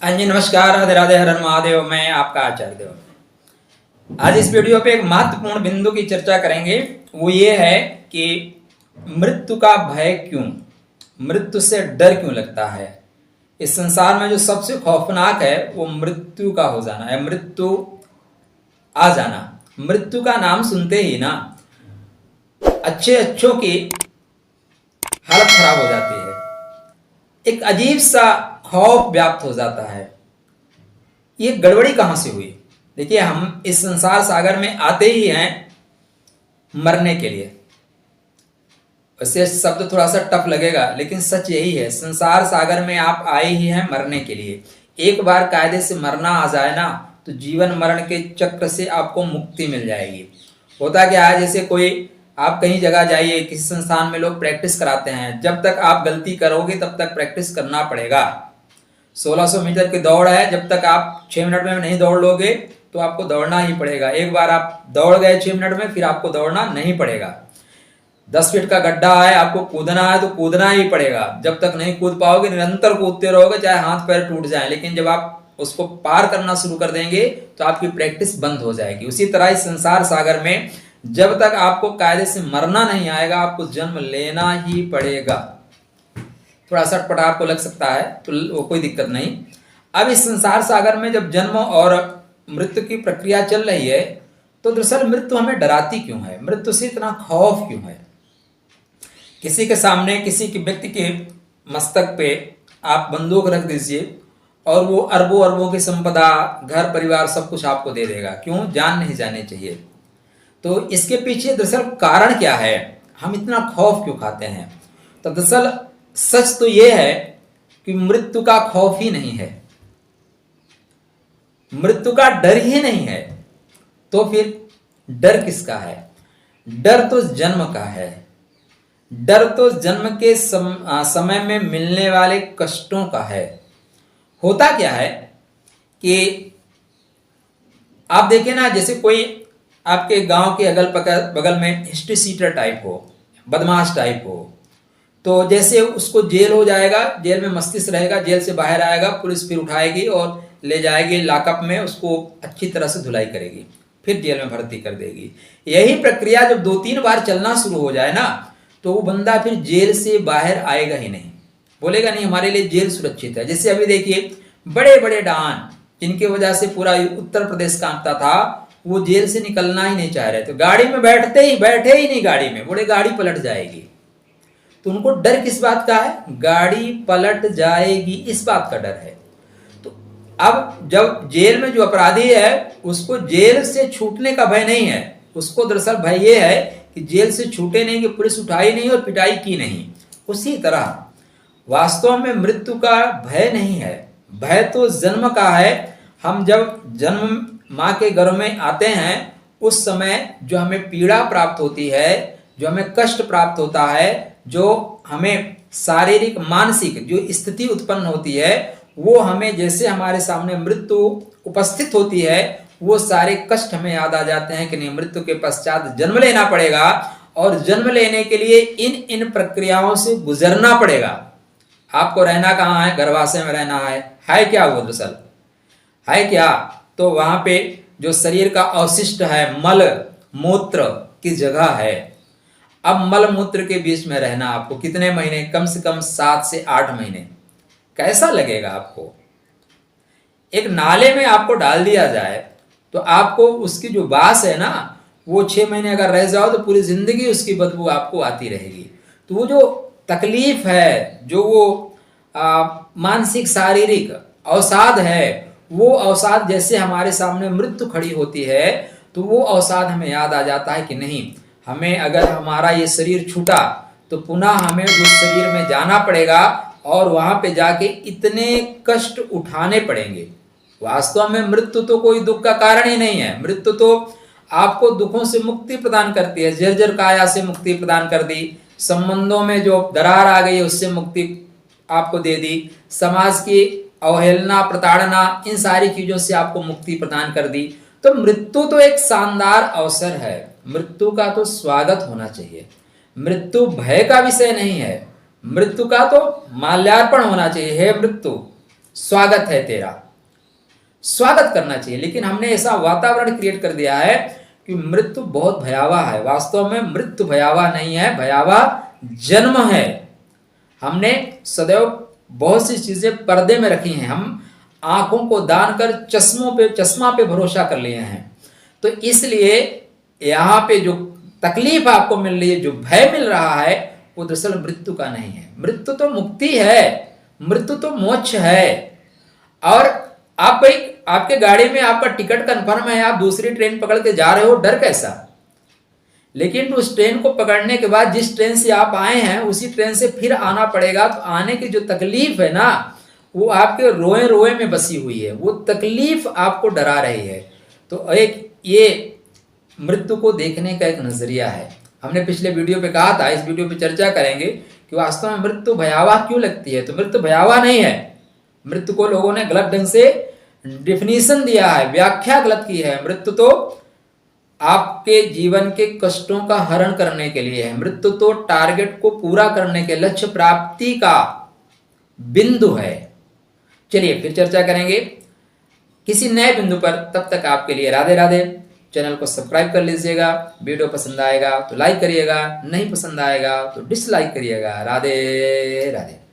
हाँ जी, नमस्कार, राधे राधे, हर हर महादेव। मैं आपका आचार्य देव। आज इस वीडियो पे एक महत्वपूर्ण बिंदु की चर्चा करेंगे। वो ये है कि मृत्यु का भय क्यों, मृत्यु से डर क्यों लगता है। इस संसार में जो सबसे खौफनाक है वो मृत्यु का हो जाना है, मृत्यु आ जाना। मृत्यु का नाम सुनते ही ना अच्छे अच्छों की हालत खराब हो जाती है, एक अजीब सा खौफ व्याप्त हो जाता है। ये गड़बड़ी कहां से हुई? देखिए, हम इस संसार सागर में आते ही हैं मरने के लिए। वैसे शब्द थोड़ा सा टफ लगेगा, लेकिन सच यही है। संसार सागर में आप आए ही हैं मरने के लिए। एक बार कायदे से मरना आ जाए ना, तो जीवन मरण के चक्र से आपको मुक्ति मिल जाएगी। होता क्या है, जैसे कोई आप कहीं जगह जाइए, किसी संस्थान में लोग प्रैक्टिस कराते हैं। जब तक आप गलती करोगे तब तक प्रैक्टिस करना पड़ेगा। 1600 मीटर की दौड़ है, जब तक आप 6 मिनट में नहीं दौड़ लोगे तो आपको दौड़ना ही पड़ेगा। एक बार आप दौड़ गए 6 मिनट में, फिर आपको दौड़ना नहीं पड़ेगा। 10 फीट का गड्ढा है, आपको कूदना है तो कूदना ही पड़ेगा। जब तक नहीं कूद पाओगे, निरंतर कूदते रहोगे, चाहे हाथ पैर टूट जाए। लेकिन जब आप उसको पार करना शुरू कर देंगे तो आपकी प्रैक्टिस बंद हो जाएगी। उसी तरह इस संसार सागर में जब तक आपको कायदे से मरना नहीं आएगा, आपको जन्म लेना ही पड़ेगा। थोड़ा सटपटा आपको लग सकता है तो वो कोई दिक्कत नहीं। अब इस संसार सागर में जब जन्म और मृत्यु की प्रक्रिया चल रही है, तो दरअसल मृत्यु हमें डराती क्यों है, मृत्यु से इतना खौफ क्यों है। किसी के सामने, किसी के व्यक्ति के मस्तक पे आप बंदूक रख दीजिए और वो अरबों अरबों की संपदा, घर परिवार सब कुछ आपको दे देगा। क्यों? जान नहीं जानी चाहिए। तो इसके पीछे दरअसल कारण क्या है, हम इतना खौफ क्यों खाते हैं? तो दरअसल सच तो यह है कि मृत्यु का खौफ ही नहीं है, मृत्यु का डर ही नहीं है। तो फिर डर किसका है? डर तो जन्म का है। डर तो जन्म के समय में मिलने वाले कष्टों का है। होता क्या है कि आप देखें ना, जैसे कोई आपके गांव के अगल बगल में हिस्ट्री सीटर टाइप हो, बदमाश टाइप हो, तो जैसे उसको जेल हो जाएगा, जेल में मस्तिष्क रहेगा, जेल से बाहर आएगा, पुलिस फिर उठाएगी और ले जाएगी लॉकअप में, उसको अच्छी तरह से धुलाई करेगी, फिर जेल में भर्ती कर देगी। यही प्रक्रिया जब 2-3 बार चलना शुरू हो जाए ना, तो वो बंदा फिर जेल से बाहर आएगा ही नहीं, बोलेगा नहीं हमारे लिए जेल सुरक्षित है। जैसे अभी देखिए, बड़े बड़े डॉन जिनकी वजह से पूरा उत्तर प्रदेश कांपता था, वो जेल से निकलना ही नहीं चाह रहे थे। गाड़ी में बैठे ही नहीं गाड़ी में, बोले गाड़ी पलट जाएगी। तो उनको डर किस बात का है? गाड़ी पलट जाएगी, इस बात का डर है। तो अब जब जेल में जो अपराधी है, उसको जेल से छूटने का भय नहीं है, उसको दरअसल भय ये है कि जेल से छूटे नहीं, कि पुलिस उठाई नहीं और पिटाई की नहीं। उसी तरह वास्तव में मृत्यु का भय नहीं है, भय तो जन्म का है। हम जब जन्म माँ के गर्भ में आते हैं, उस समय जो हमें पीड़ा प्राप्त होती है, जो हमें कष्ट प्राप्त होता है, जो हमें शारीरिक मानसिक जो स्थिति उत्पन्न होती है, वो हमें जैसे हमारे सामने मृत्यु उपस्थित होती है, वो सारे कष्ट हमें याद आ जाते हैं कि नहीं, मृत्यु के पश्चात जन्म लेना पड़ेगा और जन्म लेने के लिए इन प्रक्रियाओं से गुजरना पड़ेगा। आपको रहना कहाँ है? गर्भाशय में रहना है क्या? वो दरअसल है क्या? तो वहां पे जो शरीर का अवशिष्ट है, मल मूत्र की जगह है। अब मल मूत्र के बीच में रहना आपको कितने महीने? कम से कम 7 से 8 महीने। कैसा लगेगा आपको? एक नाले में आपको डाल दिया जाए तो आपको उसकी जो बास है ना, वो 6 महीने अगर रह जाओ तो पूरी जिंदगी उसकी बदबू आपको आती रहेगी। तो वो जो तकलीफ है, जो वो मानसिक शारीरिक अवसाद है, वो अवसाद जैसे हमारे सामने मृत्यु खड़ी होती है, तो वो अवसाद हमें याद आ जाता है कि नहीं, हमें अगर हमारा ये शरीर छूटा तो पुनः हमें उस शरीर में जाना पड़ेगा और वहां पे जाके इतने कष्ट उठाने पड़ेंगे। वास्तव में मृत्यु तो कोई दुख का कारण ही नहीं है। मृत्यु तो आपको दुखों से मुक्ति प्रदान करती है। जर्जर काया से मुक्ति प्रदान कर दी, संबंधों में जो दरार आ गई उससे मुक्ति आपको दे दी, समाज की अवहेलना, प्रताड़ना, इन सारी चीजों से आपको मुक्ति प्रदान कर दी। तो मृत्यु तो एक शानदार अवसर है, मृत्यु का तो स्वागत होना चाहिए। मृत्यु भय का विषय नहीं है, मृत्यु का तो माल्यार्पण होना चाहिए। हे मृत्यु, स्वागत है तेरा, स्वागत करना चाहिए। लेकिन हमने ऐसा वातावरण क्रिएट कर दिया है कि मृत्यु बहुत भयावह है। वास्तव में मृत्यु भयावह नहीं है, भयावह जन्म है। हमने सदैव बहुत सी चीजें पर्दे में रखी हैं। हम आंखों को दान कर चश्मा पे भरोसा कर लिए हैं। तो इसलिए यहाँ पे जो तकलीफ आपको मिल रही है, जो भय मिल रहा है, वो दरअसल मृत्यु का नहीं है। मृत्यु तो मुक्ति है, मृत्यु तो मोक्ष है। और आप आपके गाड़ी में आपका टिकट कंफर्म है, आप दूसरी ट्रेन पकड़ के जा रहे हो, डर कैसा? लेकिन उस ट्रेन को पकड़ने के बाद जिस ट्रेन से आप आए हैं उसी ट्रेन से फिर आना पड़ेगा। तो आने की जो तकलीफ है ना, वो आपके रोए रोए में बसी हुई है, वो तकलीफ आपको डरा रही है। तो एक ये मृत्यु को देखने का एक नजरिया है। हमने पिछले वीडियो पे कहा था, इस वीडियो पे चर्चा करेंगे कि वास्तव में मृत्यु भयावह क्यों लगती है। तो मृत्यु भयावह नहीं है। मृत्यु को लोगों ने गलत ढंग से डिफिनीशन दिया है, व्याख्या गलत की है। मृत्यु तो आपके जीवन के कष्टों का हरण करने के लिए है। मृत्यु तो टारगेट को पूरा करने के, लक्ष्य प्राप्ति का बिंदु है। चलिए फिर चर्चा करेंगे किसी नए बिंदु पर। तब तक आपके लिए राधे राधे। चैनल को सब्सक्राइब कर लीजिएगा। वीडियो पसंद आएगा तो लाइक करिएगा, नहीं पसंद आएगा तो डिसलाइक करिएगा। राधे राधे।